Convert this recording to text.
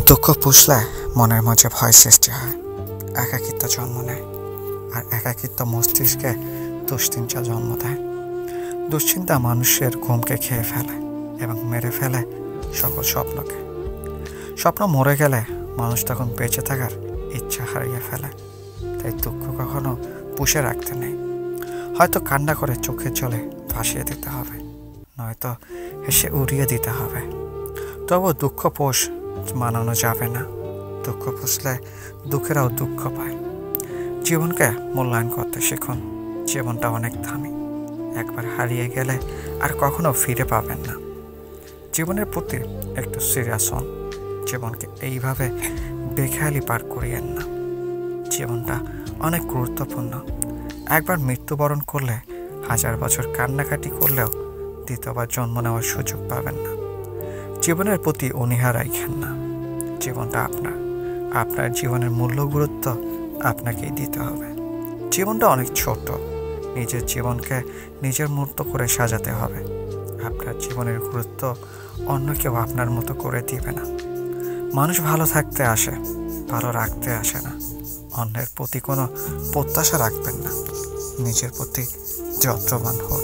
দুঃখ পুষলে মনের মাঝে ভয় সৃষ্টি হয়, একাকিত্ব জন্ম নেয়, আর একাকিত্ব মস্তিষ্কে দুশ্চিন্তা জন্ম দেয়। দুশ্চিন্তা মানুষের ঘুমকে খেয়ে ফেলে এবং মেরে ফেলে সকল স্বপ্নকে। স্বপ্ন মরে গেলে মানুষ তখন বেঁচে থাকার ইচ্ছা হারিয়ে ফেলে। তাই দুঃখ কখনো পুষে রাখতে নেই। হয়তো কান্না করে চোখের জলে ভাসিয়ে দিতে হবে, নয়তো হেসে উড়িয়ে দিতে হবে। তবু দুঃখ পোষ মানানো যাবে না। দুঃখ পুষলে দুঃখেরাও দুঃখ পায়। জীবনকে মূল্যায়ন করতে শিখুন। জীবনটা অনেক দামি, একবার হারিয়ে গেলে আর কখনো ফিরে পাবেন না। জীবনের প্রতি একটু সিরিয়াস হন। জীবনকে এইভাবে বেখেয়ালি পার করিয়েন না। জীবনটা অনেক গুরুত্বপূর্ণ। একবার মৃত্যুবরণ করলে 1000 বছর কান্নাকাটি করলেও দ্বিতীয়বার জন্ম নেওয়ার সুযোগ পাবেন না। জীবনের প্রতি অনীহা রাখেন না। জীবনটা আপনার জীবনের মূল্য গুরুত্ব আপনাকেই দিতে হবে। জীবনটা অনেক ছোট। নিজের জীবনকে নিজের মতো করে সাজাতে হবে। আপনার জীবনের গুরুত্ব অন্য কেউ আপনার মতো করে দিবে না। মানুষ ভালো থাকতে আসে, ভালো রাখতে আসে না। অন্যের প্রতি কোনো প্রত্যাশা রাখবেন না। নিজের প্রতি যত্নবান হন।